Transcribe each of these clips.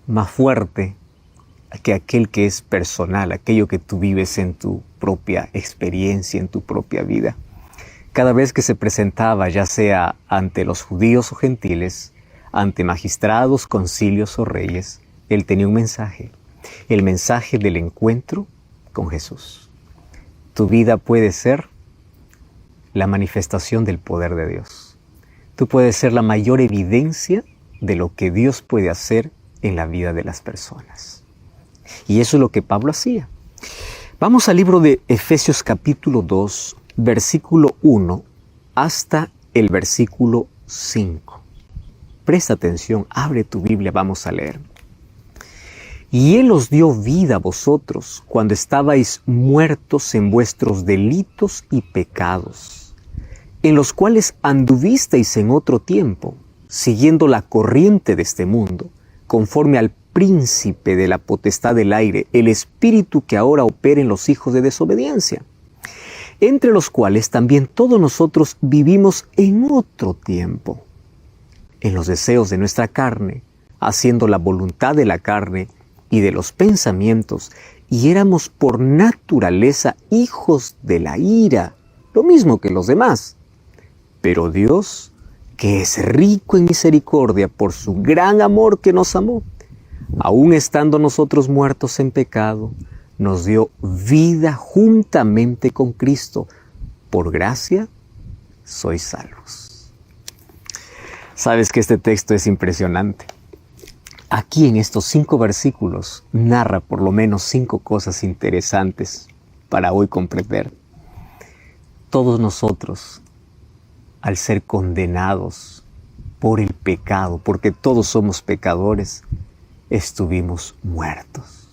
más fuerte que aquel que es personal, aquello que tú vives en tu propia experiencia, en tu propia vida. Cada vez que se presentaba, ya sea ante los judíos o gentiles, ante magistrados, concilios o reyes, él tenía un mensaje, el mensaje del encuentro con Jesús. Tu vida puede ser la manifestación del poder de Dios. Tú puedes ser la mayor evidencia de lo que Dios puede hacer en la vida de las personas. Y eso es lo que Pablo hacía. Vamos al libro de Efesios capítulo 2, versículo 1 hasta el versículo 5. Presta atención, abre tu Biblia, vamos a leer. Y Él os dio vida a vosotros cuando estabais muertos en vuestros delitos y pecados, en los cuales anduvisteis en otro tiempo, siguiendo la corriente de este mundo, conforme al príncipe de la potestad del aire, el espíritu que ahora opera en los hijos de desobediencia, entre los cuales también todos nosotros vivimos en otro tiempo, en los deseos de nuestra carne, haciendo la voluntad de la carne y de los pensamientos, y éramos por naturaleza hijos de la ira, lo mismo que los demás. Pero Dios, que es rico en misericordia por su gran amor que nos amó, aun estando nosotros muertos en pecado, nos dio vida juntamente con Cristo. Por gracia sois salvos. Sabes que este texto es impresionante. Aquí en estos 5 versículos narra por lo menos 5 cosas interesantes para hoy comprender. Todos nosotros, al ser condenados por el pecado, porque todos somos pecadores, estuvimos muertos.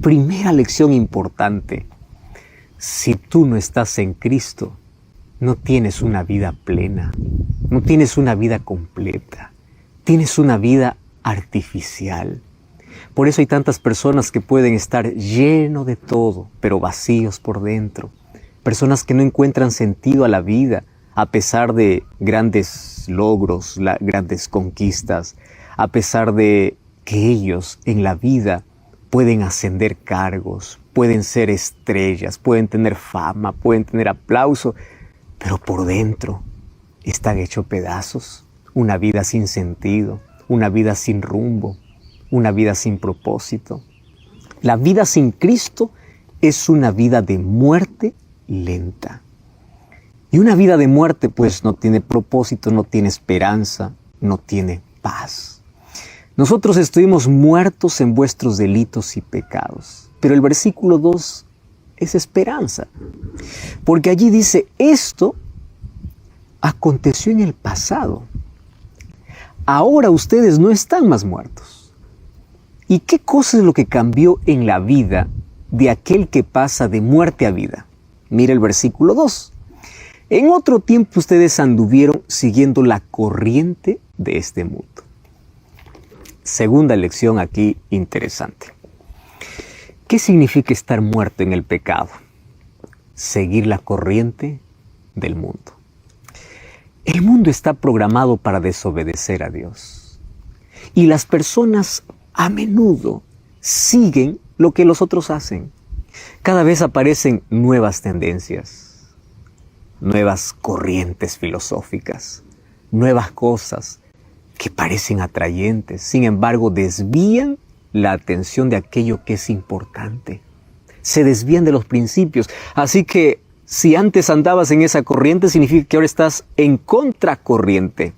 Primera lección importante: si tú no estás en Cristo, no tienes una vida plena, no tienes una vida completa, tienes una vida artificial. Por eso hay tantas personas que pueden estar llenos de todo, pero vacíos por dentro. Personas que no encuentran sentido a la vida, a pesar de grandes logros, grandes conquistas, a pesar de que ellos en la vida pueden ascender cargos, pueden ser estrellas, pueden tener fama, pueden tener aplauso, pero por dentro están hechos pedazos. Una vida sin sentido, una vida sin rumbo, una vida sin propósito. La vida sin Cristo es una vida de muerte lenta. Y una vida de muerte pues no tiene propósito, no tiene esperanza, no tiene paz. Nosotros estuvimos muertos en vuestros delitos y pecados. Pero el versículo 2 es esperanza. Porque allí dice, esto aconteció en el pasado. Ahora ustedes no están más muertos. ¿Y qué cosa es lo que cambió en la vida de aquel que pasa de muerte a vida? Mira el versículo 2. En otro tiempo ustedes anduvieron siguiendo la corriente de este mundo. Segunda lección aquí interesante. ¿Qué significa estar muerto en el pecado? Seguir la corriente del mundo. El mundo está programado para desobedecer a Dios. Y las personas a menudo siguen lo que los otros hacen. Cada vez aparecen nuevas tendencias, nuevas corrientes filosóficas, nuevas cosas que parecen atrayentes, sin embargo desvían la atención de aquello que es importante. Se desvían de los principios. Así que si antes andabas en esa corriente, significa que ahora estás en contracorriente.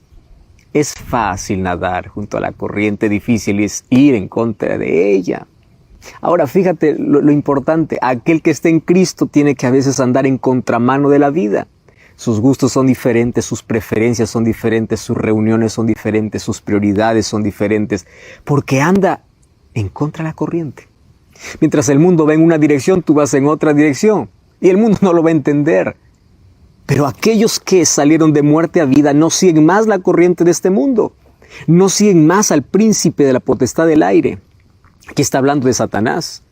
Es fácil nadar junto a la corriente, difícil es ir en contra de ella. Ahora fíjate lo importante, aquel que está en Cristo tiene que a veces andar en contramano de la vida. Sus gustos son diferentes, sus preferencias son diferentes, sus reuniones son diferentes, sus prioridades son diferentes, porque anda en contra de la corriente. Mientras el mundo va en una dirección, tú vas en otra dirección, y el mundo no lo va a entender. Pero aquellos que salieron de muerte a vida no siguen más la corriente de este mundo, no siguen más al príncipe de la potestad del aire. Aquí está hablando de Satanás.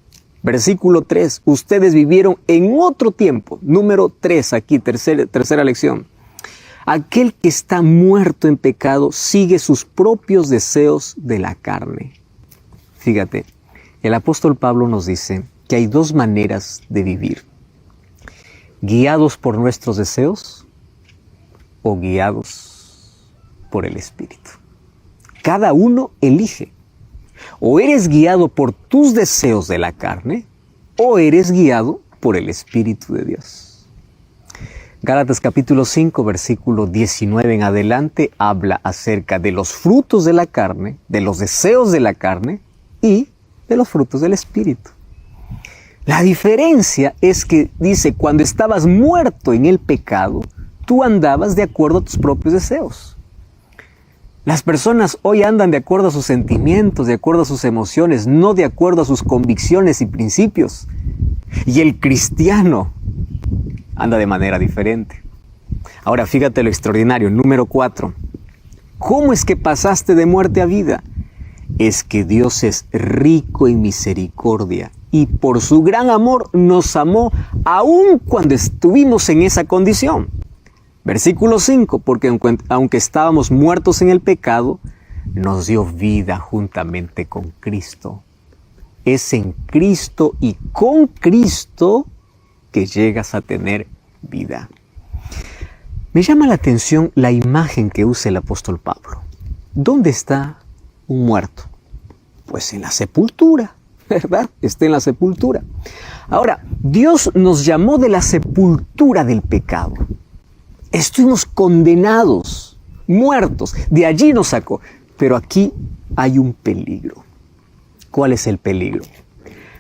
Versículo 3, ustedes vivieron en otro tiempo. Número 3, aquí, tercera lección. Aquel que está muerto en pecado sigue sus propios deseos de la carne. Fíjate, el apóstol Pablo nos dice que hay dos maneras de vivir: guiados por nuestros deseos o guiados por el Espíritu. Cada uno elige. O eres guiado por tus deseos de la carne, o eres guiado por el Espíritu de Dios. Gálatas capítulo 5, versículo 19 en adelante, habla acerca de los frutos de la carne, de los deseos de la carne y de los frutos del Espíritu. La diferencia es que dice, cuando estabas muerto en el pecado, tú andabas de acuerdo a tus propios deseos. Las personas hoy andan de acuerdo a sus sentimientos, de acuerdo a sus emociones, no de acuerdo a sus convicciones y principios. Y el cristiano anda de manera diferente. Ahora fíjate lo extraordinario, número 4. ¿Cómo es que pasaste de muerte a vida? Es que Dios es rico en misericordia y por su gran amor nos amó aun cuando estuvimos en esa condición. Versículo 5, porque aunque estábamos muertos en el pecado, nos dio vida juntamente con Cristo. Es en Cristo y con Cristo que llegas a tener vida. Me llama la atención la imagen que usa el apóstol Pablo. ¿Dónde está un muerto? Pues en la sepultura, ¿verdad? Está en la sepultura. Ahora, Dios nos llamó de la sepultura del pecado. Estuvimos condenados, muertos, de allí nos sacó. Pero aquí hay un peligro. ¿Cuál es el peligro?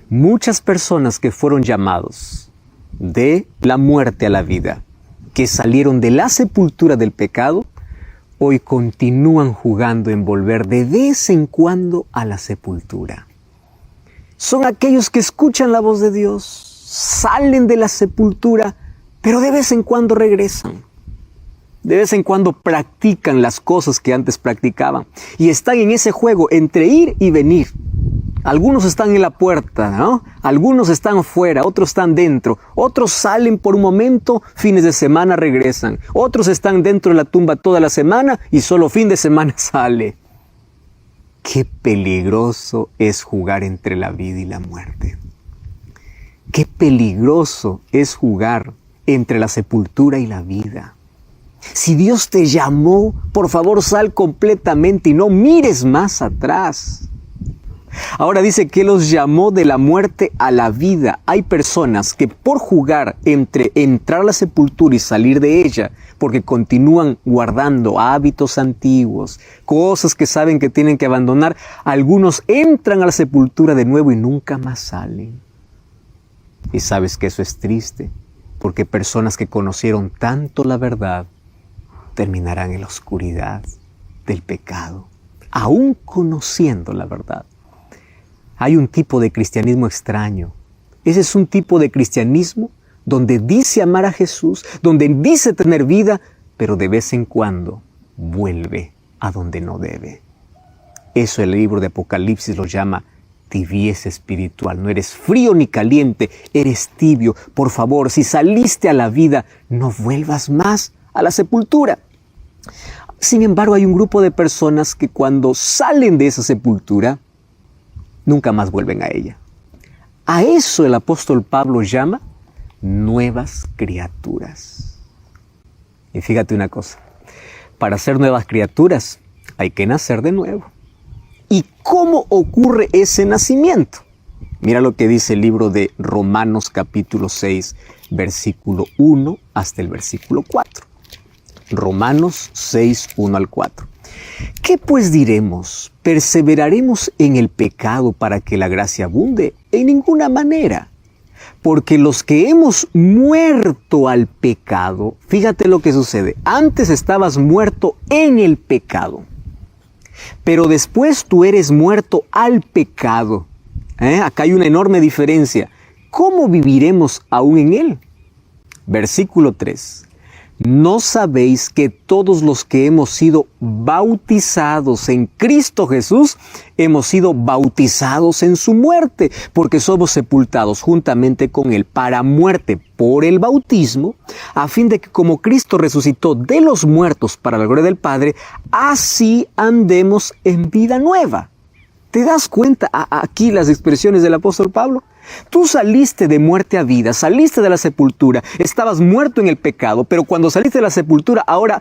Muchas personas que fueron llamados de la muerte a la vida, que salieron de la sepultura del pecado, hoy continúan jugando en volver de vez en cuando a la sepultura. Son aquellos que escuchan la voz de Dios, salen de la sepultura, pero de vez en cuando regresan. De vez en cuando practican las cosas que antes practicaban y están en ese juego entre ir y venir. Algunos están en la puerta, ¿no? Algunos están fuera, otros están dentro. Otros salen por un momento, fines de semana regresan. Otros están dentro de la tumba toda la semana y solo fin de semana sale. Qué peligroso es jugar entre la vida y la muerte. Qué peligroso es jugar entre la sepultura y la vida. Si Dios te llamó, por favor sal completamente y no mires más atrás. Ahora dice que los llamó de la muerte a la vida. Hay personas que por jugar entre entrar a la sepultura y salir de ella, porque continúan guardando hábitos antiguos, cosas que saben que tienen que abandonar, algunos entran a la sepultura de nuevo y nunca más salen. Y sabes que eso es triste, porque personas que conocieron tanto la verdad, terminarán en la oscuridad del pecado, aún conociendo la verdad. Hay un tipo de cristianismo extraño. Ese es un tipo de cristianismo donde dice amar a Jesús, donde dice tener vida, pero de vez en cuando vuelve a donde no debe. Eso el libro de Apocalipsis lo llama tibieza espiritual. No eres frío ni caliente, eres tibio. Por favor, si saliste a la vida, no vuelvas más a la sepultura. Sin embargo, hay un grupo de personas que cuando salen de esa sepultura, nunca más vuelven a ella. A eso el apóstol Pablo llama nuevas criaturas. Y fíjate una cosa, para ser nuevas criaturas hay que nacer de nuevo. ¿Y cómo ocurre ese nacimiento? Mira lo que dice el libro de Romanos capítulo 6, versículo 1 hasta el versículo 4. Romanos 6, 1 al 4. ¿Qué pues diremos? ¿Perseveraremos en el pecado para que la gracia abunde? En ninguna manera. Porque los que hemos muerto al pecado, fíjate lo que sucede. Antes estabas muerto en el pecado, pero después tú eres muerto al pecado. Acá hay una enorme diferencia. ¿Cómo viviremos aún en él? Versículo 3. ¿No sabéis que todos los que hemos sido bautizados en Cristo Jesús, hemos sido bautizados en su muerte? Porque somos sepultados juntamente con Él para muerte por el bautismo, a fin de que como Cristo resucitó de los muertos para la gloria del Padre, así andemos en vida nueva. ¿Te das cuenta aquí las expresiones del apóstol Pablo? Tú saliste de muerte a vida, saliste de la sepultura, estabas muerto en el pecado, pero cuando saliste de la sepultura ahora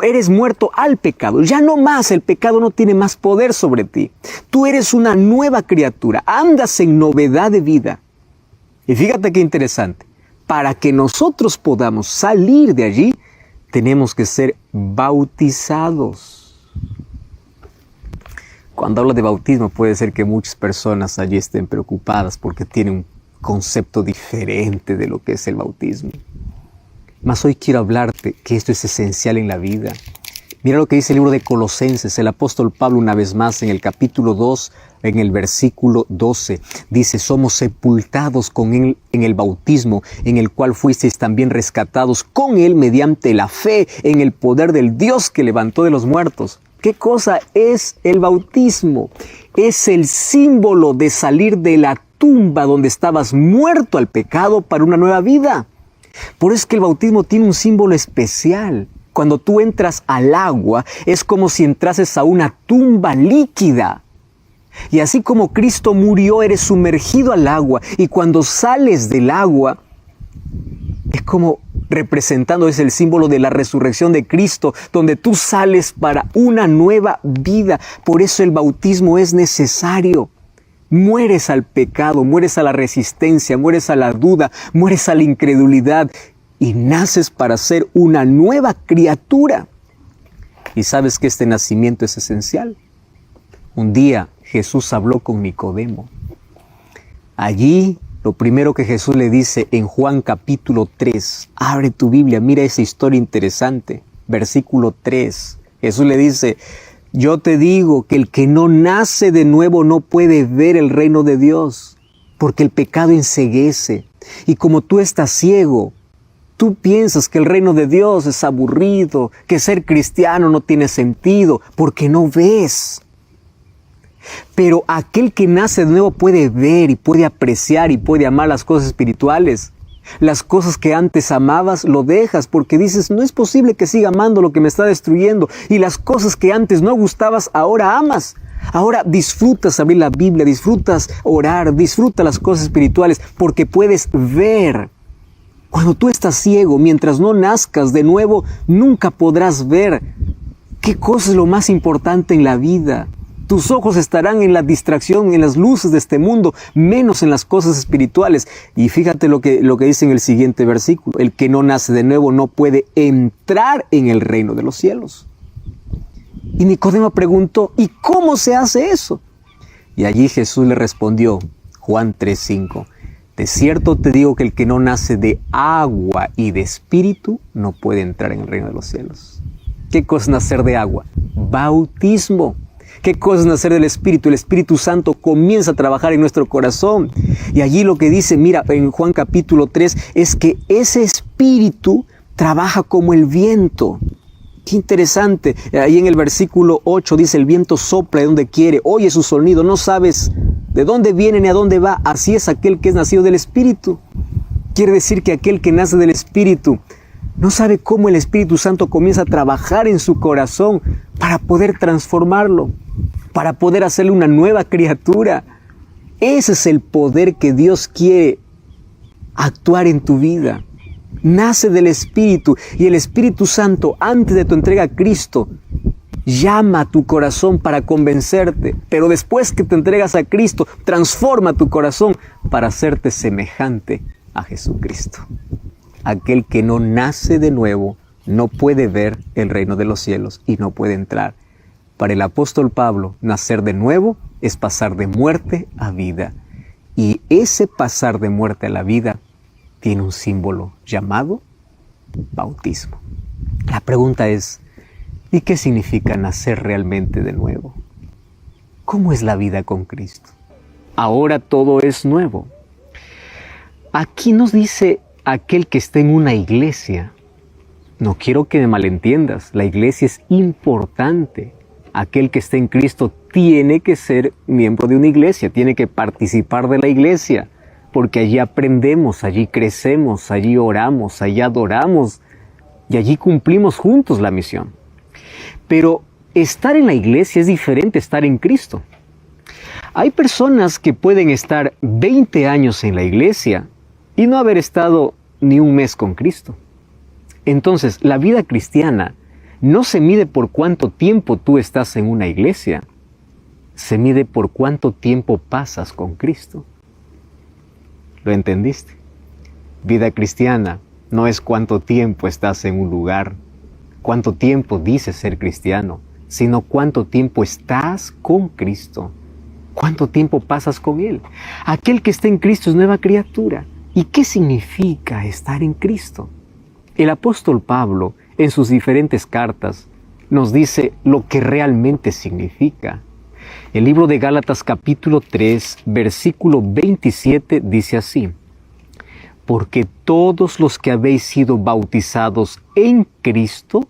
eres muerto al pecado. Ya no más, el pecado no tiene más poder sobre ti. Tú eres una nueva criatura, andas en novedad de vida. Y fíjate qué interesante, para que nosotros podamos salir de allí, tenemos que ser bautizados. Cuando hablo de bautismo puede ser que muchas personas allí estén preocupadas porque tienen un concepto diferente de lo que es el bautismo. Mas hoy quiero hablarte que esto es esencial en la vida. Mira lo que dice el libro de Colosenses, el apóstol Pablo una vez más en el capítulo 2, en el versículo 12. Dice, somos sepultados con él en el bautismo, en el cual fuisteis también rescatados con él mediante la fe en el poder del Dios que levantó de los muertos. ¿Qué cosa es el bautismo? Es el símbolo de salir de la tumba donde estabas muerto al pecado para una nueva vida. Por eso es que el bautismo tiene un símbolo especial. Cuando tú entras al agua, es como si entrases a una tumba líquida. Y así como Cristo murió, eres sumergido al agua. Y cuando sales del agua, es como representando, es el símbolo de la resurrección de Cristo, donde tú sales para una nueva vida. Por eso el bautismo es necesario. Mueres al pecado, mueres a la resistencia, mueres a la duda, mueres a la incredulidad y naces para ser una nueva criatura. Y sabes que este nacimiento es esencial. Un día Jesús habló con Nicodemo. Allí, lo primero que Jesús le dice en Juan capítulo 3, abre tu Biblia, mira esa historia interesante. Versículo 3, Jesús le dice, yo te digo que el que no nace de nuevo no puede ver el reino de Dios, porque el pecado enceguece. Y como tú estás ciego, tú piensas que el reino de Dios es aburrido, que ser cristiano no tiene sentido, porque no ves. Pero aquel que nace de nuevo puede ver y puede apreciar y puede amar las cosas espirituales. Las cosas que antes amabas lo dejas porque dices, no es posible que siga amando lo que me está destruyendo. Y las cosas que antes no gustabas, ahora amas. Ahora disfrutas abrir la Biblia, disfrutas orar, disfrutas las cosas espirituales porque puedes ver. Cuando tú estás ciego, mientras no nazcas de nuevo, nunca podrás ver qué cosa es lo más importante en la vida. Tus ojos estarán en la distracción, en las luces de este mundo, menos en las cosas espirituales. Y fíjate lo que dice en el siguiente versículo. El que no nace de nuevo no puede entrar en el reino de los cielos. Y Nicodemo preguntó, ¿y cómo se hace eso? Y allí Jesús le respondió, Juan 3:5. De cierto te digo que el que no nace de agua y de espíritu no puede entrar en el reino de los cielos. ¿Qué cosa es nacer de agua? Bautismo. ¿Qué cosa es nacer del Espíritu? El Espíritu Santo comienza a trabajar en nuestro corazón. Y allí lo que dice, mira, en Juan capítulo 3, es que ese Espíritu trabaja como el viento. Qué interesante. Ahí en el versículo 8 dice, el viento sopla de donde quiere, oye su sonido, no sabes de dónde viene ni a dónde va. Así es aquel que es nacido del Espíritu. Quiere decir que aquel que nace del Espíritu no sabe cómo el Espíritu Santo comienza a trabajar en su corazón para poder transformarlo, para poder hacerle una nueva criatura. Ese es el poder que Dios quiere actuar en tu vida. Nace del Espíritu y el Espíritu Santo, antes de tu entrega a Cristo, llama a tu corazón para convencerte, pero después que te entregas a Cristo, transforma tu corazón para hacerte semejante a Jesucristo. Aquel que no nace de nuevo no puede ver el reino de los cielos y no puede entrar. Para el apóstol Pablo, nacer de nuevo es pasar de muerte a vida. Y ese pasar de muerte a la vida tiene un símbolo llamado bautismo. La pregunta es, ¿y qué significa nacer realmente de nuevo? ¿Cómo es la vida con Cristo? Ahora todo es nuevo. Aquí nos dice aquel que está en una iglesia. No quiero que me malentiendas, la iglesia es importante. Aquel que está en Cristo tiene que ser miembro de una iglesia, tiene que participar de la iglesia, porque allí aprendemos, allí crecemos, allí oramos, allí adoramos y allí cumplimos juntos la misión. Pero estar en la iglesia es diferente a estar en Cristo. Hay personas que pueden estar 20 años en la iglesia y no haber estado ni un mes con Cristo. Entonces, la vida cristiana no se mide por cuánto tiempo tú estás en una iglesia, se mide por cuánto tiempo pasas con Cristo. ¿Lo entendiste? Vida cristiana no es cuánto tiempo estás en un lugar, cuánto tiempo dices ser cristiano, sino cuánto tiempo estás con Cristo, cuánto tiempo pasas con Él. Aquel que está en Cristo es nueva criatura. ¿Y qué significa estar en Cristo? El apóstol Pablo, en sus diferentes cartas, nos dice lo que realmente significa. El libro de Gálatas capítulo 3, versículo 27 dice así: porque todos los que habéis sido bautizados en Cristo,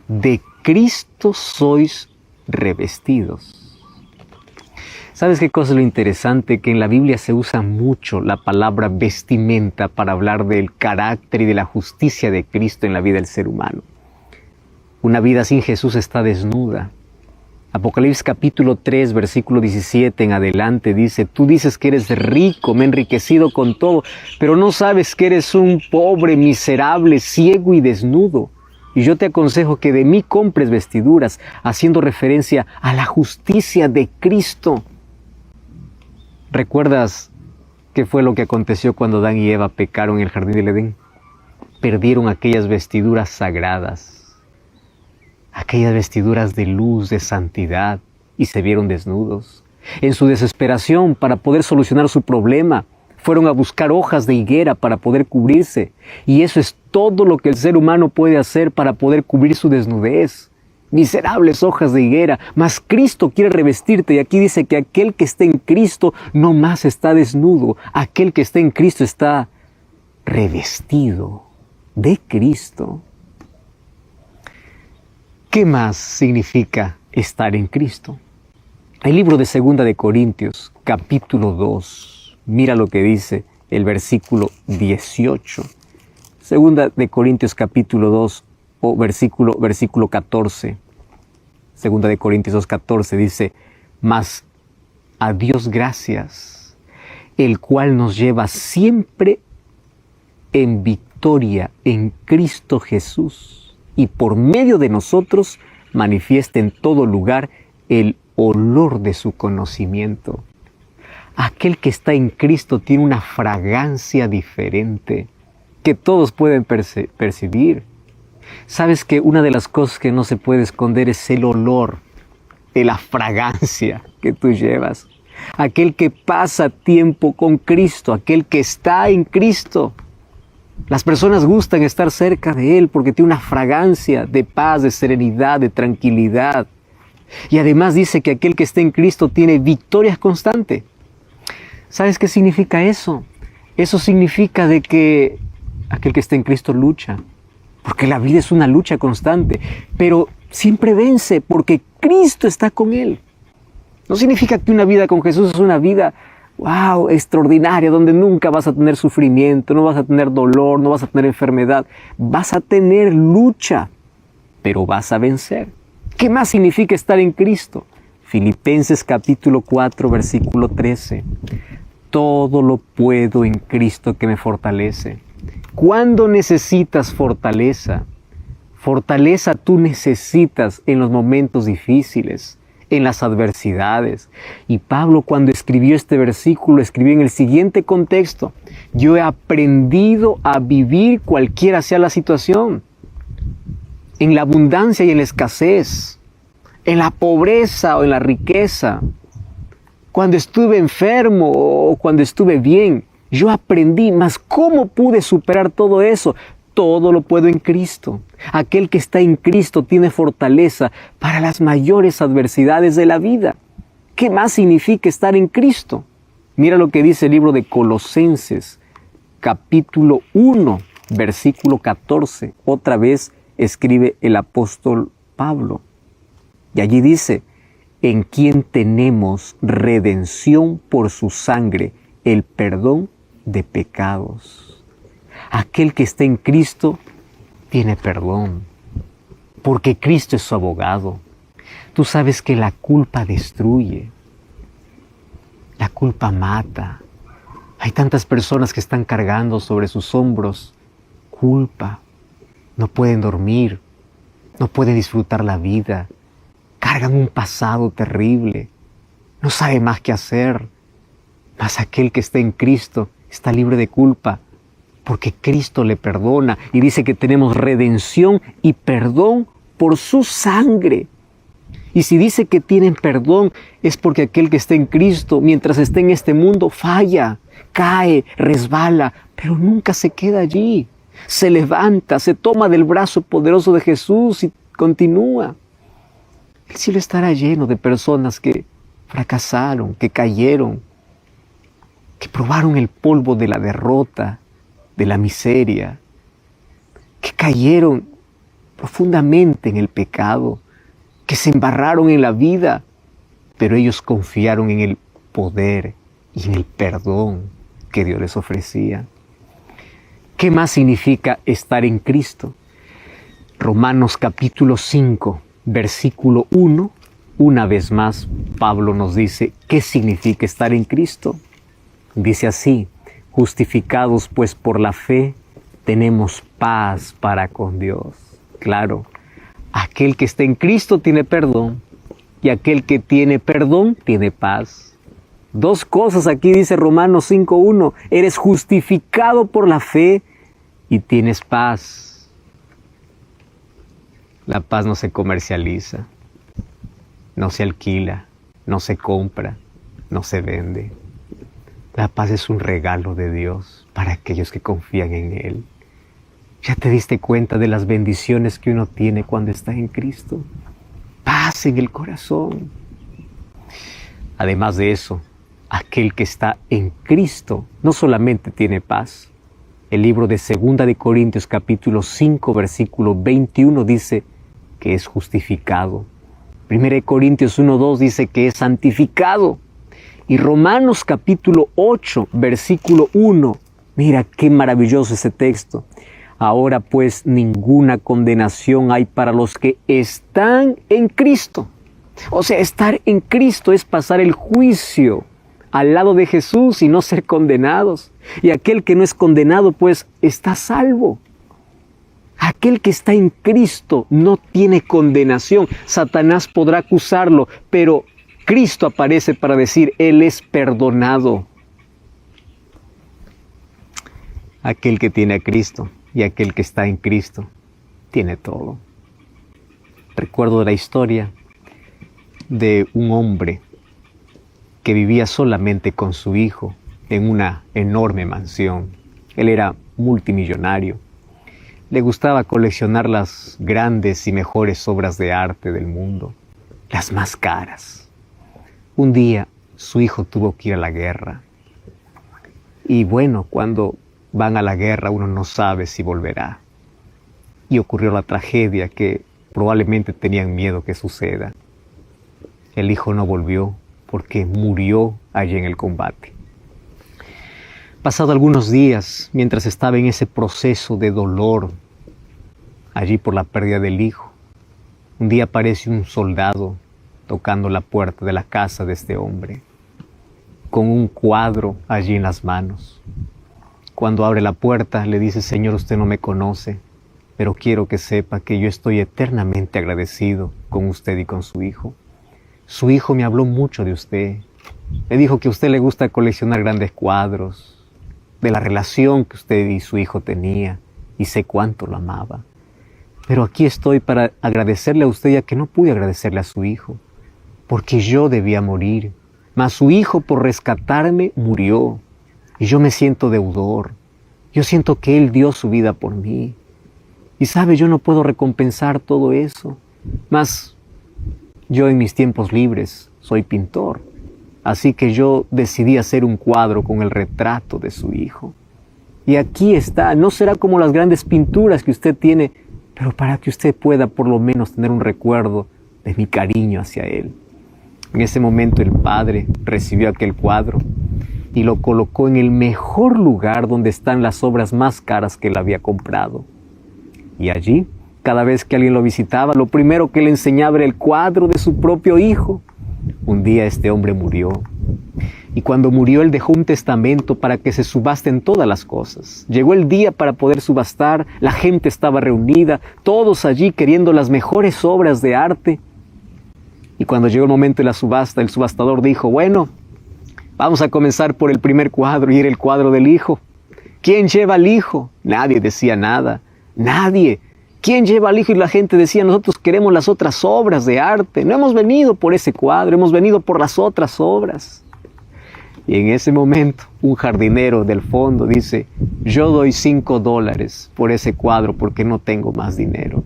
de Cristo sois revestidos. ¿Sabes qué cosa es lo interesante? Que en la Biblia se usa mucho la palabra vestimenta para hablar del carácter y de la justicia de Cristo en la vida del ser humano. Una vida sin Jesús está desnuda. Apocalipsis capítulo 3, versículo 17 en adelante dice: tú dices que eres rico, me he enriquecido con todo, pero no sabes que eres un pobre, miserable, ciego y desnudo. Y yo te aconsejo que de mí compres vestiduras, haciendo referencia a la justicia de Cristo. ¿Recuerdas qué fue lo que aconteció cuando Adán y Eva pecaron en el jardín del Edén? Perdieron aquellas vestiduras sagradas, aquellas vestiduras de luz, de santidad, y se vieron desnudos. En su desesperación, para poder solucionar su problema, fueron a buscar hojas de higuera para poder cubrirse. Y eso es todo lo que el ser humano puede hacer para poder cubrir su desnudez. Miserables hojas de higuera, mas Cristo quiere revestirte. Y aquí dice que aquel que está en Cristo no más está desnudo. Aquel que está en Cristo está revestido de Cristo. ¿Qué más significa estar en Cristo? El libro de 2 de Corintios, capítulo 2. Mira lo que dice el versículo 18. 2 de Corintios, capítulo 2, o versículo 14. 2 de Corintios 2, 14 dice: mas a Dios gracias, el cual nos lleva siempre en victoria en Cristo Jesús, y por medio de nosotros manifiesta en todo lugar el olor de su conocimiento. Aquel que está en Cristo tiene una fragancia diferente que todos pueden percibir. Sabes que una de las cosas que no se puede esconder es el olor de la fragancia que tú llevas. Aquel que pasa tiempo con Cristo, aquel que está en Cristo. Las personas gustan estar cerca de Él porque tiene una fragancia de paz, de serenidad, de tranquilidad. Y además dice que aquel que está en Cristo tiene victorias constantes. ¿Sabes qué significa eso? Eso significa de que aquel que está en Cristo lucha. Porque la vida es una lucha constante, pero siempre vence porque Cristo está con él. No significa que una vida con Jesús es una vida, wow, extraordinaria, donde nunca vas a tener sufrimiento, no vas a tener dolor, no vas a tener enfermedad. Vas a tener lucha, pero vas a vencer. ¿Qué más significa estar en Cristo? Filipenses capítulo 4, versículo 13. Todo lo puedo en Cristo que me fortalece. ¿Cuándo necesitas fortaleza? Fortaleza tú necesitas en los momentos difíciles, en las adversidades. Y Pablo, cuando escribió este versículo, escribió en el siguiente contexto: yo he aprendido a vivir cualquiera sea la situación, en la abundancia y en la escasez, en la pobreza o en la riqueza, cuando estuve enfermo o cuando estuve bien. Yo aprendí, mas ¿cómo pude superar todo eso? Todo lo puedo en Cristo. Aquel que está en Cristo tiene fortaleza para las mayores adversidades de la vida. ¿Qué más significa estar en Cristo? Mira lo que dice el libro de Colosenses, capítulo 1, versículo 14. Otra vez escribe el apóstol Pablo. Y allí dice: en quien tenemos redención por su sangre, el perdón de pecados. Aquel que está en Cristo tiene perdón, porque Cristo es su abogado. Tú sabes que la culpa destruye. culpa mata. Hay tantas personas que están cargando sobre sus hombros culpa. No pueden dormir, no pueden disfrutar la vida. Cargan un pasado terrible. No sabe más qué hacer. Mas aquel que está en Cristo está libre de culpa, porque Cristo le perdona y dice que tenemos redención y perdón por su sangre. Y si dice que tienen perdón, es porque aquel que está en Cristo, mientras esté en este mundo, falla, cae, resbala, pero nunca se queda allí. Se levanta, se toma del brazo poderoso de Jesús y continúa. El cielo estará lleno de personas que fracasaron, que cayeron, que probaron el polvo de la derrota, de la miseria, que cayeron profundamente en el pecado, que se embarraron en la vida, pero ellos confiaron en el poder y en el perdón que Dios les ofrecía. ¿Qué más significa estar en Cristo? Romanos capítulo 5, versículo 1, una vez más Pablo nos dice qué significa estar en Cristo. Dice así: justificados pues por la fe, tenemos paz para con Dios. Claro, aquel que está en Cristo tiene perdón, y aquel que tiene perdón tiene paz. Dos cosas aquí dice Romanos 5:1. Eres justificado por la fe y tienes paz. La paz no se comercializa, no se alquila, no se compra, no se vende. La paz es un regalo de Dios para aquellos que confían en Él. ¿Ya te diste cuenta de las bendiciones que uno tiene cuando está en Cristo? Paz en el corazón. Además de eso, aquel que está en Cristo no solamente tiene paz. El libro de 2 de Corintios capítulo 5 versículo 21 dice que es justificado. 1 de Corintios 1:2 dice que es santificado. Y Romanos capítulo 8 versículo 1, mira qué maravilloso ese texto. Ahora pues ninguna condenación hay para los que están en Cristo. O sea, estar en Cristo es pasar el juicio al lado de Jesús y no ser condenados. Y aquel que no es condenado, pues, está salvo. Aquel que está en Cristo no tiene condenación. Satanás podrá acusarlo, pero Cristo aparece para decir, Él es perdonado. Aquel que tiene a Cristo y aquel que está en Cristo tiene todo. Recuerdo la historia de un hombre que vivía solamente con su hijo en una enorme mansión. Él era multimillonario. Le gustaba coleccionar las grandes y mejores obras de arte del mundo, las más caras. Un día su hijo tuvo que ir a la guerra. Y bueno, cuando van a la guerra uno no sabe si volverá. Y ocurrió la tragedia que probablemente tenían miedo que suceda. El hijo no volvió porque murió allí en el combate. Pasado algunos días, mientras estaba en ese proceso de dolor, allí por la pérdida del hijo, un día aparece un soldado tocando la puerta de la casa de este hombre, con un cuadro allí en las manos. Cuando abre la puerta, le dice, Señor, usted no me conoce, pero quiero que sepa que yo estoy eternamente agradecido con usted y con su hijo. Su hijo me habló mucho de usted. Me dijo que a usted le gusta coleccionar grandes cuadros, de la relación que usted y su hijo tenía, y sé cuánto lo amaba. Pero aquí estoy para agradecerle a usted, ya que no pude agradecerle a su hijo, porque yo debía morir, mas su hijo por rescatarme murió, y yo me siento deudor. Yo siento que él dio su vida por mí. Y sabe, yo no puedo recompensar todo eso, mas yo en mis tiempos libres soy pintor. Así que yo decidí hacer un cuadro con el retrato de su hijo. Y aquí está, no será como las grandes pinturas que usted tiene, pero para que usted pueda por lo menos tener un recuerdo de mi cariño hacia él. En ese momento el padre recibió aquel cuadro y lo colocó en el mejor lugar donde están las obras más caras que él había comprado. Y allí, cada vez que alguien lo visitaba, lo primero que le enseñaba era el cuadro de su propio hijo. Un día este hombre murió Y cuando murió, Él dejó un testamento para que se subasten todas las cosas. Llegó el día para poder subastar, la gente estaba reunida, todos allí queriendo las mejores obras de arte. Y cuando llegó el momento de la subasta, el subastador dijo, bueno, vamos a comenzar por el primer cuadro, y era el cuadro del Hijo. ¿Quién lleva al Hijo? Nadie decía nada, nadie. ¿Quién lleva al Hijo? Y la gente decía, nosotros queremos las otras obras de arte. No hemos venido por ese cuadro, hemos venido por las otras obras. Y en ese momento, un jardinero del fondo dice, yo doy $5 por ese cuadro porque no tengo más dinero.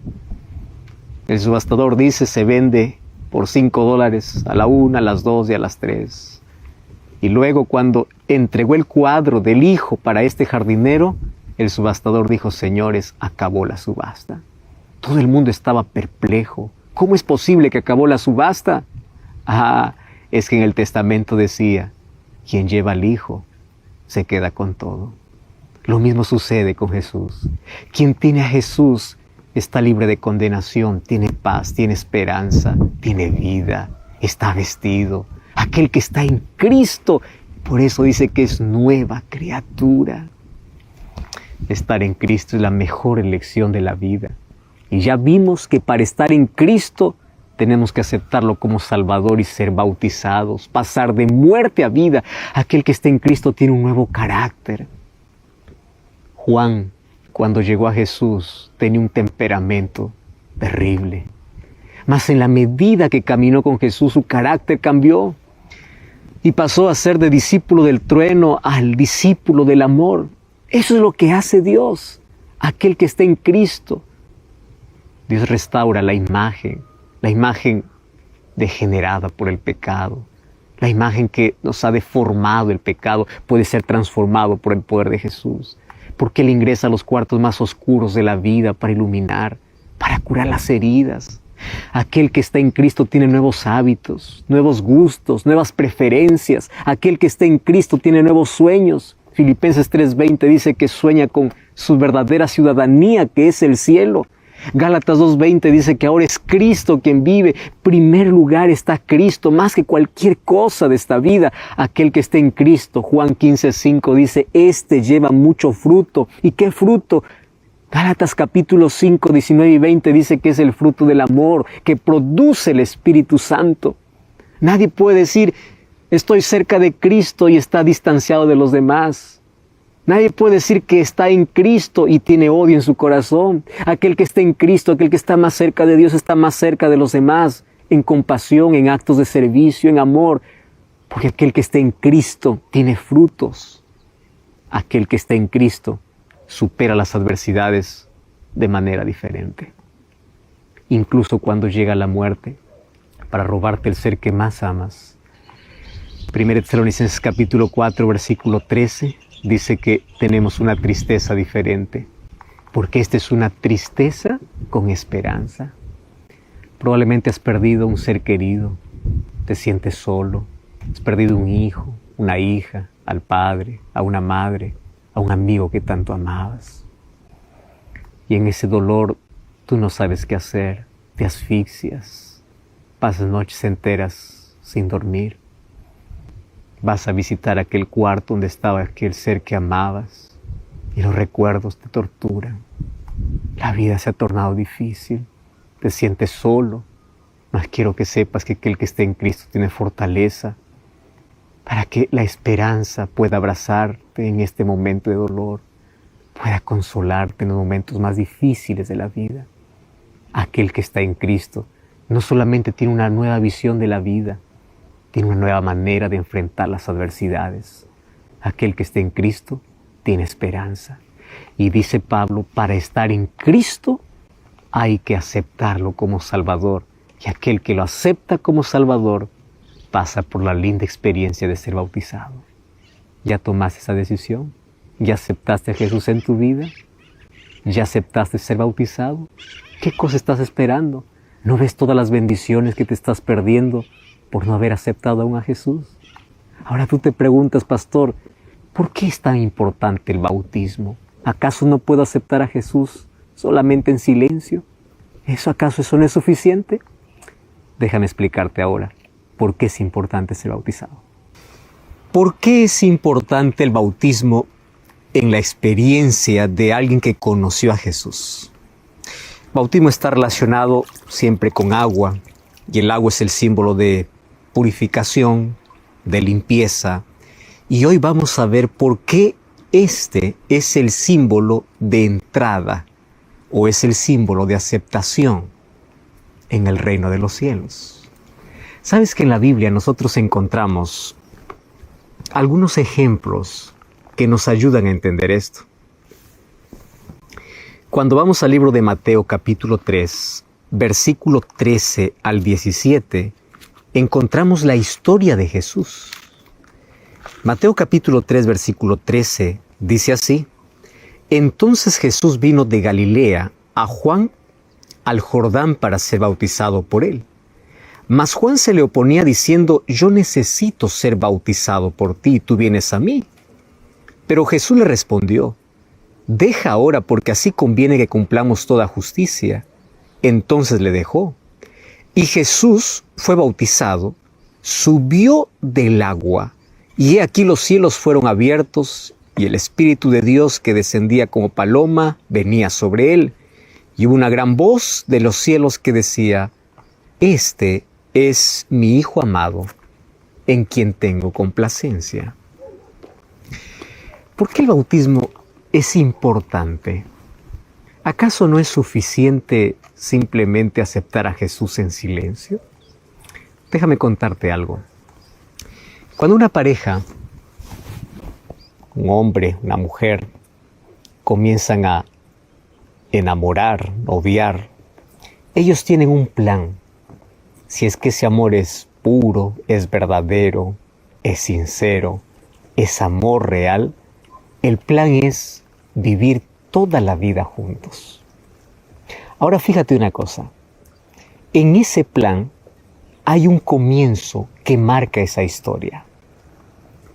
El subastador dice, se vende por $5 a la 1, a las 2 y a las 3. Y luego cuando entregó el cuadro del Hijo para este jardinero, el subastador dijo, señores, acabó la subasta. Todo el mundo estaba perplejo. ¿Cómo es posible que acabó la subasta? Es que en el testamento decía, quien lleva al Hijo se queda con todo. Lo mismo sucede con Jesús. Quien tiene a Jesús está libre de condenación, tiene paz, tiene esperanza, tiene vida, está vestido. Aquel que está en Cristo, por eso dice que es nueva criatura. Estar en Cristo es la mejor elección de la vida. Y ya vimos que para estar en Cristo tenemos que aceptarlo como Salvador y ser bautizados, pasar de muerte a vida. Aquel que está en Cristo tiene un nuevo carácter. Juan, cuando llegó a Jesús, tenía un temperamento terrible. Mas en la medida que caminó con Jesús, su carácter cambió y pasó a ser de discípulo del trueno al discípulo del amor. Eso es lo que hace Dios, aquel que está en Cristo. Dios restaura la imagen degenerada por el pecado, la imagen que nos ha deformado el pecado, puede ser transformado por el poder de Jesús, porque Él ingresa a los cuartos más oscuros de la vida para iluminar, para curar las heridas. Aquel que está en Cristo tiene nuevos hábitos, nuevos gustos, nuevas preferencias. Aquel que está en Cristo tiene nuevos sueños. Filipenses 3:20 dice que sueña con su verdadera ciudadanía, que es el cielo. Gálatas 2:20 dice que ahora es Cristo quien vive. Primer lugar está Cristo, más que cualquier cosa de esta vida. Aquel que está en Cristo, Juan 15:5 dice, este lleva mucho fruto. ¿Y qué fruto? Gálatas capítulo 5, 19 y 20 dice que es el fruto del amor que produce el Espíritu Santo. Nadie puede decir, estoy cerca de Cristo y está distanciado de los demás. Nadie puede decir que está en Cristo y tiene odio en su corazón. Aquel que está en Cristo, aquel que está más cerca de Dios, está más cerca de los demás, en compasión, en actos de servicio, en amor. Porque aquel que está en Cristo tiene frutos. Aquel que está en Cristo supera las adversidades de manera diferente. Incluso cuando llega la muerte, para robarte el ser que más amas. 1 Tesalonicenses capítulo 4, versículo 13, dice que tenemos una tristeza diferente, porque esta es una tristeza con esperanza. Probablemente has perdido un ser querido, te sientes solo, has perdido un hijo, una hija, al padre, a una madre, a un amigo que tanto amabas. Y en ese dolor tú no sabes qué hacer, te asfixias, pasas noches enteras sin dormir. Vas a visitar aquel cuarto donde estaba aquel ser que amabas y los recuerdos te torturan. La vida se ha tornado difícil, te sientes solo, mas quiero que sepas que aquel que esté en Cristo tiene fortaleza para que la esperanza pueda abrazarte en este momento de dolor, pueda consolarte en los momentos más difíciles de la vida. Aquel que está en Cristo no solamente tiene una nueva visión de la vida, tiene una nueva manera de enfrentar las adversidades. Aquel que está en Cristo tiene esperanza. Y dice Pablo, para estar en Cristo hay que aceptarlo como Salvador. Y aquel que lo acepta como Salvador pasa por la linda experiencia de ser bautizado. ¿Ya tomaste esa decisión? ¿Ya aceptaste a Jesús en tu vida? ¿Ya aceptaste ser bautizado? ¿Qué cosa estás esperando? ¿No ves todas las bendiciones que te estás perdiendo por no haber aceptado aún a Jesús? Ahora tú te preguntas, pastor, ¿por qué es tan importante el bautismo? ¿Acaso no puedo aceptar a Jesús solamente en silencio? ¿Acaso eso no es suficiente? Déjame explicarte ahora por qué es importante ser bautizado. ¿Por qué es importante el bautismo en la experiencia de alguien que conoció a Jesús? El bautismo está relacionado siempre con agua, y el agua es el símbolo de purificación, de limpieza. Y hoy vamos a ver por qué este es el símbolo de entrada o es el símbolo de aceptación en el reino de los cielos. ¿Sabes que en la Biblia nosotros encontramos algunos ejemplos que nos ayudan a entender esto? Cuando vamos al libro de Mateo capítulo 3, versículo 13 al 17, encontramos la historia de Jesús. Mateo capítulo 3, versículo 13, dice así: Entonces Jesús vino de Galilea a Juan al Jordán para ser bautizado por él. Mas Juan se le oponía diciendo: Yo necesito ser bautizado por ti, y tú vienes a mí. Pero Jesús le respondió: Deja ahora, porque así conviene que cumplamos toda justicia. Entonces le dejó. Y Jesús fue bautizado, subió del agua, y he aquí los cielos fueron abiertos, y el Espíritu de Dios que descendía como paloma venía sobre él. Y hubo una gran voz de los cielos que decía: Este es mi Hijo amado, en quien tengo complacencia. ¿Por qué el bautismo es importante? ¿Acaso no es suficiente simplemente aceptar a Jesús en silencio? Déjame contarte algo. Cuando una pareja, un hombre, una mujer, comienzan a enamorar, odiar, ellos tienen un plan. Si es que ese amor es puro, es verdadero, es sincero, es amor real, el plan es vivir toda la vida juntos. Ahora fíjate una cosa, en ese plan hay un comienzo que marca esa historia.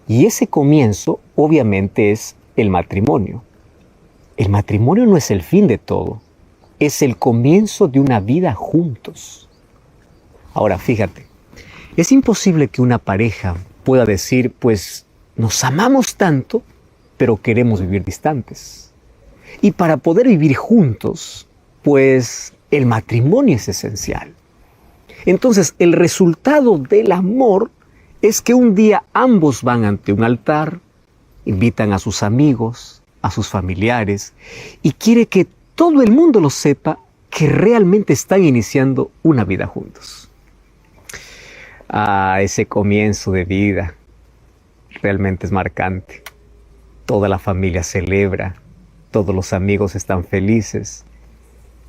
Y ese comienzo obviamente es el matrimonio. El matrimonio no es el fin de todo, es el comienzo de una vida juntos. Ahora fíjate, es imposible que una pareja pueda decir, pues nos amamos tanto, pero queremos vivir distantes. Y para poder vivir juntos, pues el matrimonio es esencial. Entonces, el resultado del amor es que un día ambos van ante un altar, invitan a sus amigos, a sus familiares, y quiere que todo el mundo lo sepa que realmente están iniciando una vida juntos. Ese comienzo de vida realmente es marcante. Toda la familia celebra, todos los amigos están felices,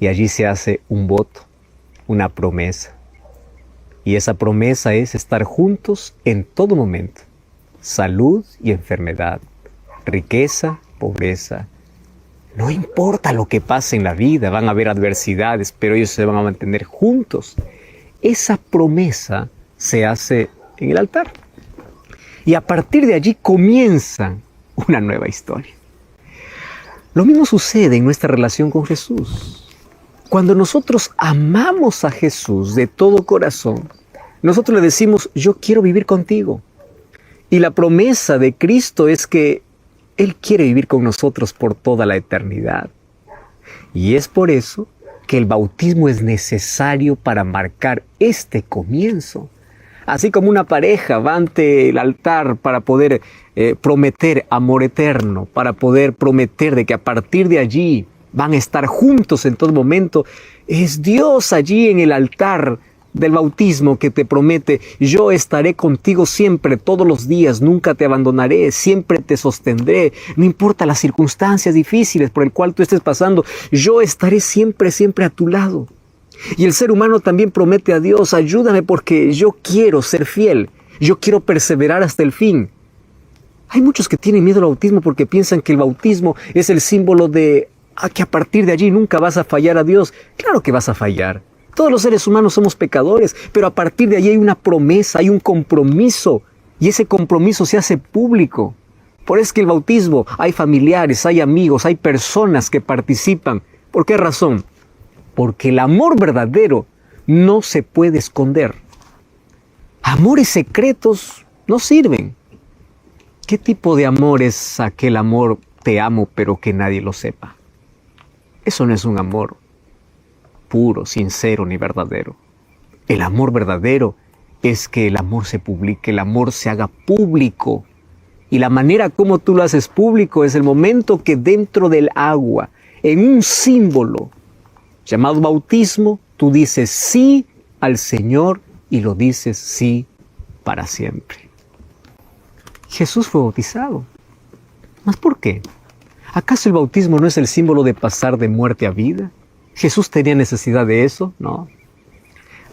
y allí se hace un voto, una promesa. Y esa promesa es estar juntos en todo momento, salud y enfermedad, riqueza, pobreza. No importa lo que pase en la vida, van a haber adversidades, pero ellos se van a mantener juntos. Esa promesa se hace en el altar. Y a partir de allí comienza una nueva historia. Lo mismo sucede en nuestra relación con Jesús. Cuando nosotros amamos a Jesús de todo corazón, nosotros le decimos: yo quiero vivir contigo. Y la promesa de Cristo es que Él quiere vivir con nosotros por toda la eternidad. Y es por eso que el bautismo es necesario para marcar este comienzo. Así como una pareja va ante el altar para poder prometer amor eterno, para poder prometer de que a partir de allí van a estar juntos en todo momento, es Dios allí en el altar del bautismo que te promete: yo estaré contigo siempre, todos los días, nunca te abandonaré, siempre te sostendré, no importa las circunstancias difíciles por el cual tú estés pasando, yo estaré siempre, siempre a tu lado. Y el ser humano también promete a Dios: ayúdame porque yo quiero ser fiel, yo quiero perseverar hasta el fin. Hay muchos que tienen miedo al bautismo porque piensan que el bautismo es el símbolo de que a partir de allí nunca vas a fallar a Dios. Claro que vas a fallar. Todos los seres humanos somos pecadores, pero a partir de allí hay una promesa, hay un compromiso, y ese compromiso se hace público. Por eso es que el bautismo, hay familiares, hay amigos, hay personas que participan. ¿Por qué razón? Porque el amor verdadero no se puede esconder. Amores secretos no sirven. ¿Qué tipo de amor es aquel amor te amo pero que nadie lo sepa? Eso no es un amor puro, sincero ni verdadero. El amor verdadero es que el amor se publique, el amor se haga público. Y la manera como tú lo haces público es el momento que dentro del agua, en un símbolo llamado bautismo, tú dices sí al Señor y lo dices sí para siempre. Jesús fue bautizado. ¿Mas por qué? ¿Acaso el bautismo no es el símbolo de pasar de muerte a vida? ¿Jesús tenía necesidad de eso? No.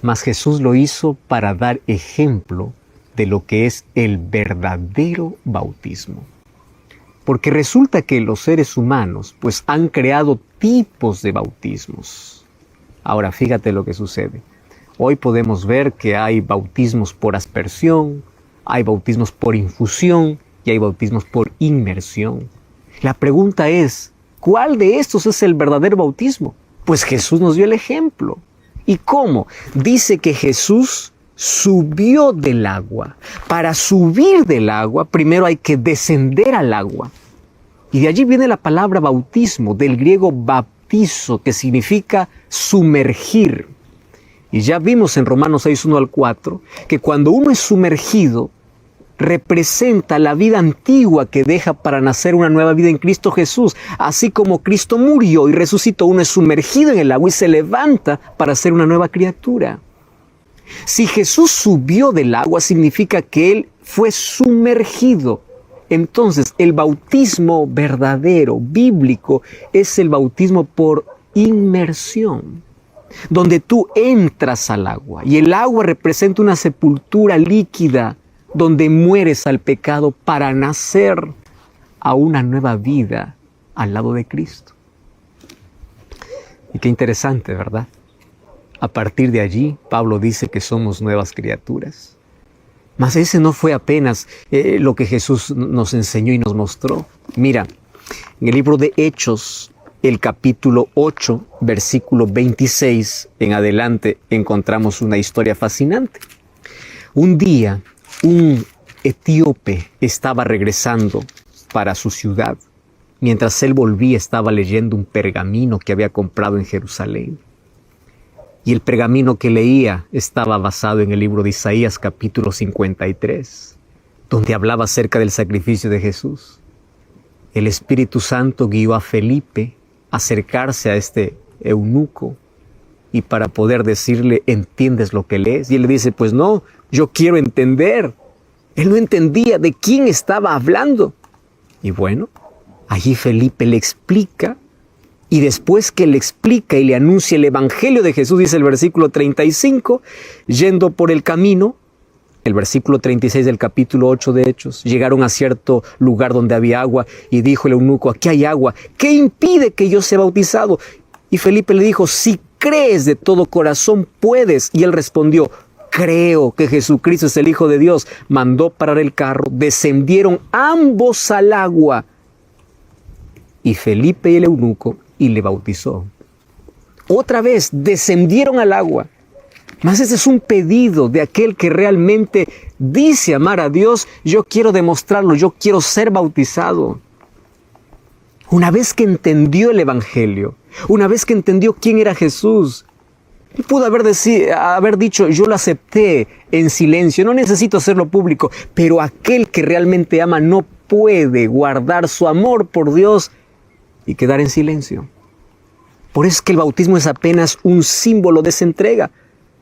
Mas Jesús lo hizo para dar ejemplo de lo que es el verdadero bautismo. Porque resulta que los seres humanos pues han creado tipos de bautismos. Ahora fíjate lo que sucede. Hoy podemos ver que hay bautismos por aspersión, hay bautismos por infusión y hay bautismos por inmersión. La pregunta es, ¿cuál de estos es el verdadero bautismo? Pues Jesús nos dio el ejemplo. ¿Y cómo? Dice que Jesús subió del agua. Para subir del agua, primero hay que descender al agua. Y de allí viene la palabra bautismo, del griego baptizo, que significa sumergir. Y ya vimos en Romanos 6, 1 al 4, que cuando uno es sumergido, representa la vida antigua que deja para nacer una nueva vida en Cristo Jesús. Así como Cristo murió y resucitó, uno es sumergido en el agua y se levanta para ser una nueva criatura. Si Jesús subió del agua, significa que Él fue sumergido. Entonces, el bautismo verdadero, bíblico, es el bautismo por inmersión, donde tú entras al agua y el agua representa una sepultura líquida donde mueres al pecado para nacer a una nueva vida al lado de Cristo. Y qué interesante, ¿verdad? A partir de allí, Pablo dice que somos nuevas criaturas. Mas ese no fue apenas lo que Jesús nos enseñó y nos mostró. Mira, en el libro de Hechos, el capítulo 8, versículo 26 en adelante, encontramos una historia fascinante. Un día, un etíope estaba regresando para su ciudad. Mientras él volvía, estaba leyendo un pergamino que había comprado en Jerusalén. Y el pergamino que leía estaba basado en el libro de Isaías, capítulo 53, donde hablaba acerca del sacrificio de Jesús. El Espíritu Santo guió a Felipe a acercarse a este eunuco y para poder decirle, ¿entiendes lo que lees? Y él le dice, pues no, yo quiero entender. Él no entendía de quién estaba hablando. Y bueno, allí Felipe le explica, y después que le explica y le anuncia el Evangelio de Jesús, dice el versículo 35, yendo por el camino, el versículo 36 del capítulo 8 de Hechos, llegaron a cierto lugar donde había agua, y dijo el eunuco, aquí hay agua, ¿qué impide que yo sea bautizado? Y Felipe le dijo, si crees de todo corazón, puedes. Y él respondió, creo que Jesucristo es el Hijo de Dios. Mandó parar el carro, descendieron ambos al agua, y Felipe y el eunuco, y le bautizó. Otra vez, descendieron al agua. Mas ese es un pedido de aquel que realmente dice amar a Dios. Yo quiero demostrarlo, yo quiero ser bautizado. Una vez que entendió el Evangelio, una vez que entendió quién era Jesús, pudo haber dicho, yo lo acepté en silencio, no necesito hacerlo público, pero aquel que realmente ama no puede guardar su amor por Dios y quedar en silencio. Por eso es que el bautismo es apenas un símbolo de esa entrega.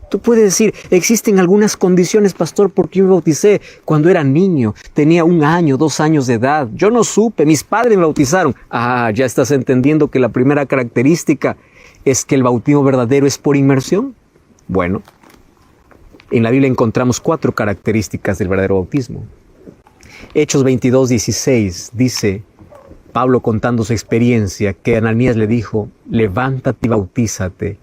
Tú puedes decir, existen algunas condiciones, pastor, porque yo me bauticé cuando era niño, tenía 1 año, 2 años de edad, yo no supe, mis padres me bautizaron. Ya estás entendiendo que la primera característica es que el bautismo verdadero es por inmersión. Bueno, en la Biblia encontramos 4 características del verdadero bautismo. Hechos 22, 16 dice, Pablo contando su experiencia, que Ananías le dijo, levántate y bautízate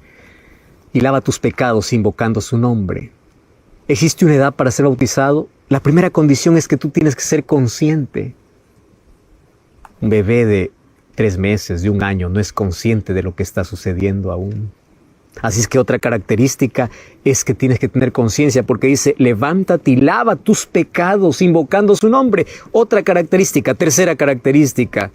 y lava tus pecados invocando su nombre. ¿Existe una edad para ser bautizado? La primera condición es que tú tienes que ser consciente. Un bebé de 3 meses, de 1 año, no es consciente de lo que está sucediendo aún. Así es que otra característica es que tienes que tener conciencia, porque dice, levántate y lava tus pecados invocando su nombre. Otra característica, tercera característica,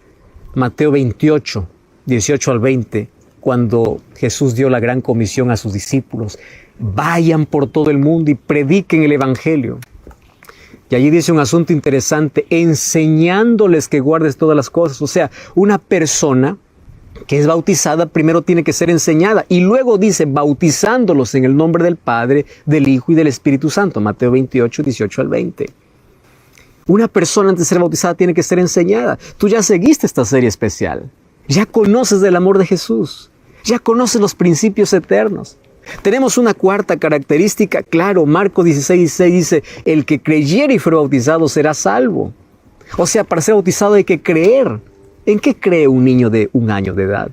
Mateo 28, 18 al 20, cuando Jesús dio la gran comisión a sus discípulos. Vayan por todo el mundo y prediquen el Evangelio. Y allí dice un asunto interesante, enseñándoles que guardes todas las cosas. O sea, una persona que es bautizada primero tiene que ser enseñada. Y luego dice, bautizándolos en el nombre del Padre, del Hijo y del Espíritu Santo. Mateo 28, 18 al 20. Una persona antes de ser bautizada tiene que ser enseñada. Tú ya seguiste esta serie especial. Ya conoces del amor de Jesús. Ya conoces los principios eternos. Tenemos una cuarta característica, claro, Marcos 16:16 dice, el que creyere y fuere bautizado será salvo. O sea, para ser bautizado hay que creer. ¿En qué cree un niño de 1 año de edad?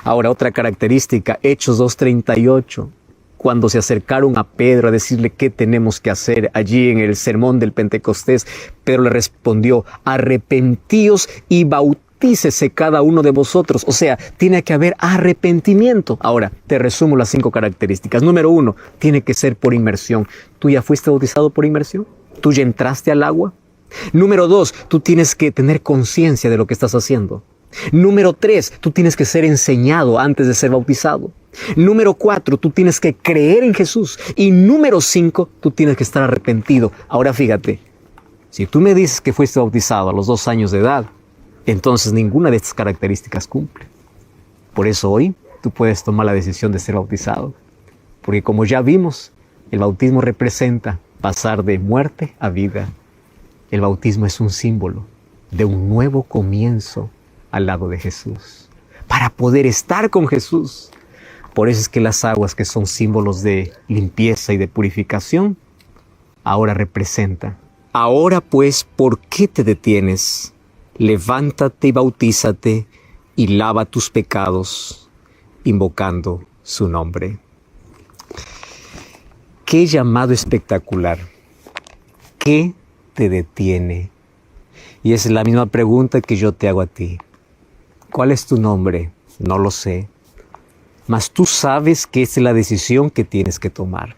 Ahora, otra característica, Hechos 2:38, cuando se acercaron a Pedro a decirle qué tenemos que hacer allí en el sermón del Pentecostés, Pedro le respondió, arrepentíos y bautícese cada uno de vosotros. O sea, tiene que haber arrepentimiento. Ahora, te resumo las 5 características. Número 1, tiene que ser por inmersión. ¿Tú ya fuiste bautizado por inmersión? ¿Tú ya entraste al agua? Número 2, tú tienes que tener conciencia de lo que estás haciendo. Número 3, tú tienes que ser enseñado antes de ser bautizado. Número 4, tú tienes que creer en Jesús. Y número 5, tú tienes que estar arrepentido. Ahora fíjate, si tú me dices que fuiste bautizado a los 2 años de edad, entonces ninguna de estas características cumple. Por eso hoy tú puedes tomar la decisión de ser bautizado. Porque como ya vimos, el bautismo representa pasar de muerte a vida. El bautismo es un símbolo de un nuevo comienzo al lado de Jesús, para poder estar con Jesús. Por eso es que las aguas que son símbolos de limpieza y de purificación, ahora representan. Ahora pues, ¿por qué te detienes? Levántate y bautízate y lava tus pecados, invocando su nombre. ¡Qué llamado espectacular! ¿Qué te detiene? Y esa es la misma pregunta que yo te hago a ti. ¿Cuál es tu nombre? No lo sé. Mas tú sabes que esa es la decisión que tienes que tomar.